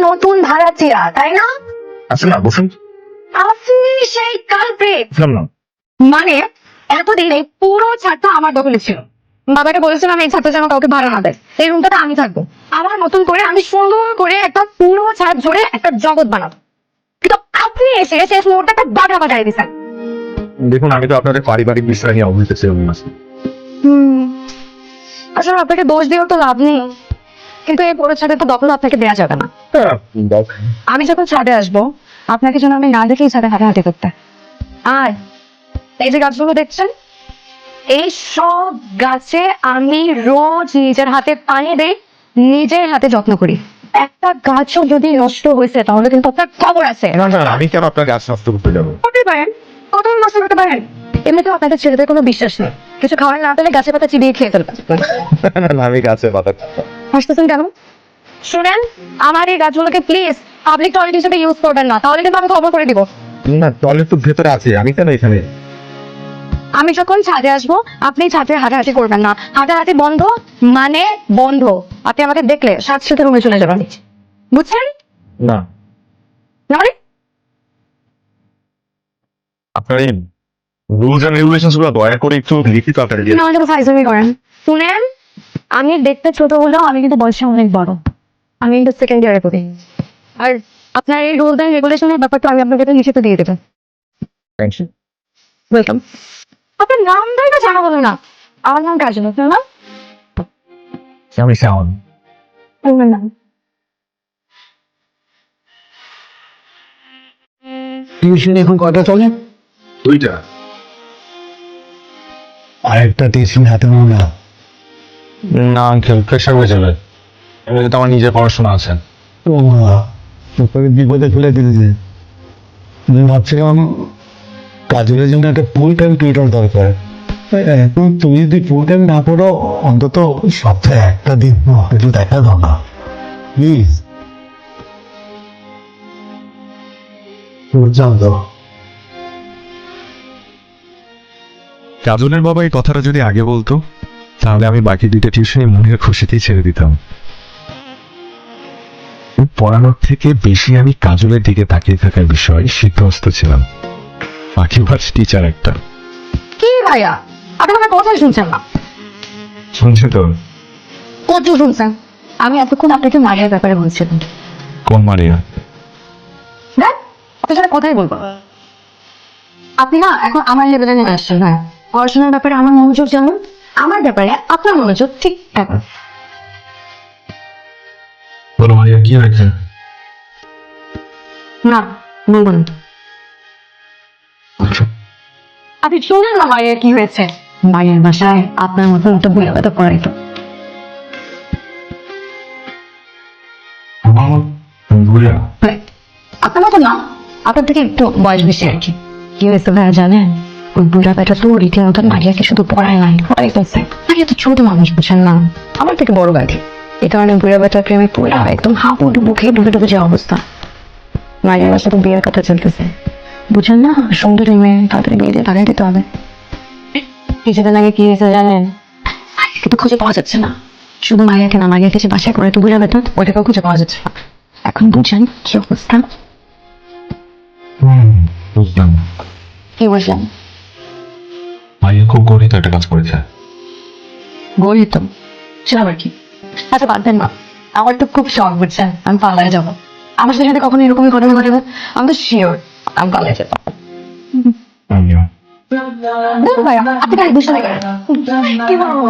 নতুন ভাড়াটিয়া, তাই না? আচ্ছা না বসুন। আপনি সেই কালপ্রিট। না মানে এতদিন এই পুরো ছাদটা আমার দখলে ছিল। বাবাকে বলেছিলাম এই ছাদটা যেন কাউকে ভাড়া না দেয়, এই রুমটাতে আমি থাকবো। আবার নতুন করে আমি সুন্দর করে একটা পুরো ছাদ জুড়ে একটা জগৎ বানাবো, কিন্তু আপনি এসে শেষ মুহূর্তে একটা বাধা বাজাই দিচ্ছেন। দেখুন, আমি তো আপনাদের পারিবারিক বিষয় নিয়ে অবহিত ছিলাম না। আসলে আপনাকে দোষ দিয়েও তো লাভ নেই, কিন্তু এই পুরো ছাদে তো দখল আপনাকে দেওয়া যাবে না। আমি যখন ছাদে আসবো আপনাকে যেন আমি না দেখেই ছাদে হাঁটাহাঁটি করতে। আর এই যে গাছগুলো দেখছেন, এই সব গাছে আমি রোজ নিজের হাতে পানি দেই, নিজের হাতে যত্ন করি। একটা গাছও যদি নষ্ট হয়েছে তাহলে কিন্তু আপনার খবর আছে। না না, আমি কেন আপনার গাছ নষ্ট করতে যাবো? করতে পারেন, কত নষ্ট করতে পারেন। এমনিতেও আপনাদের ছেলেদের কোনো বিশ্বাস নেই, কিছু খাওয়ার না পেলে গাছের পাতা চিবিয়ে খেয়ে ফেলবে। না, আমি গাছে পাতা। হাসতেছেন কেন? শুনেন, আমার এই গাছগুলোকে প্লিজ পাবলিক টয়লেট হিসেবে ইউজ করবেন না, তাহলে কিন্তু আমি খবর করে দিব। না, টয়লেট তো ভেতরে আছে, আমি কেন এখানে? আমি যখন ছাদে আসবো আপনি ছাদে হাঁটাহাঁটি করবেন না। হাঁটাহাঁটি বন্ধ মানে বন্ধ। আপনি আমাকে দেখলে সাথে সাথে রুমে চলে যাবেন, বুঝছেন? না, মানে আপনার এই রুলস এন্ড রেগুলেশনস গুলো দয়া করে একটু লিখিত আকারে দিয়ে। আমাকে ফাইজলামি করেন। শুনেন, আমি দেখতে ছোট হলেও আমি কিন্তু বয়সে অনেক বড়। আমি কিন্তু সেকেন্ড ইয়ারে পড়ি। আর আপনার এই রুলস এন্ড রেগুলেশনের ব্যাপারটা আমি আপনাকে লিখিত দিয়ে দেবো। Thank you. ওয়েলকাম। আপনার নামটা এটা জানা বলো না। আমার নাম কাজল, আপনার নাম? আমি শাওন। আপনার নাম? টিউশন এখন কয়টা চলে? 2টা। আরেকটা টিউশন হাতে নাও না। না আঙ্কেল, প্রেশার হয়ে যাবে। এমনিতে তো আমার নিজের পড়াশোনা আছে। ও মা, তোকে বিপদে ফেলে দিয়েছে। আমি ভাবছিলাম কাজের জন্য একটা ফুল টাইম টিউটর দরকার। এখন তুমি যদি ফুল টাইম না করো, অন্তত সপ্তাহে একটা দিন একটু দেখা দাও না প্লিজ। যাও দাও। কাজলের বাবা এই কথাটা যদি আগে বলতো, তাহলে আমি বাকি 2টা টিউশনই মনের খুশিতেই ছেড়ে দিতাম। পড়ানোর থেকে বেশি আমি কাজলের দিকে তাকিয়ে থাকার বিষয়ে সিদ্ধহস্ত ছিলাম। বাকি ভার্স টিচার একটা। কি ভাইয়া, আপনি আমার কথাই শুনছেন না। শুনছে তো? কত শুনছেন? আমি এতক্ষণ আপনাকে মারিয়ার ব্যাপারে বলছিলাম। কোন মারিয়া? দেখ, আপনার সাথে কথাই বলবো। আপনি না এখন আমার লেভেলে নেমে আসছেন। হ্যাঁ, পড়াশোনার ব্যাপারে আমার মনোযোগ যেমন, আমার ব্যাপারে আপনার মনোযোগ ঠিক তেমন। বলো মারিয়া, কি হয়েছে? না, বলবো না। আচ্ছা, আপনি শুনেন না মায়ের কি হয়েছে। মায়ের বাসায় আপনার মতো একটা বই ব্যথা পড়াইতো। বুড়িয়া? আপনার মতো না, আপনার থেকে একটু বয়স বেশি আর কি। কি হয়েছে ভাইয়া জানেন? ওই বুড়া বেটা তো রীতিমতো মারিয়াকে শুধু পড়ায় নাই, পড়াইতেছে। মারিয়া তো ছোট মানুষ, বুঝেন না, আমার থেকে বড় গাড়ি। এই কারণে বুড়া বেটার প্রেমে পড়ে একদম হাঁপুডু বুকে ডুবে ডুবে যে অবস্থা। মারিয়ার বাসা তো বিয়ের কথা চলতেছে, বুঝেন না, সুন্দরী মেয়ে, তাড়াতাড়ি বিয়ে দিয়ে তাড়িয়ে দিতে হবে। কিছুদিন আগে কি হয়েছে জানেন? কিন্তু খুঁজে পাওয়া যাচ্ছে না। শুধু মারিয়াকে না, মারিয়াকে যে বাসায় করে তো বুঝা বেতন, ওইটাকেও খুঁজে পাওয়া যাচ্ছে না। এখন বুঝেন কি অবস্থা? বুঝলাম। কি বুঝলাম? মারিয়া খুব গরিব একটা কাজ করেছে। গরিব তো সে আবার কি? আচ্ছা বাদ দেন না, আমার তো খুব শখ, বুঝছেন, আমি পার্লারে যাবো। আমার সাথে যদি কখনো এরকমই ঘটনা ঘটবে, আমি তো শিওর আমি পার্লারে যাবো। মারিয়া, ভাইয়া আপনি বুঝতে পারেন কি বলবো?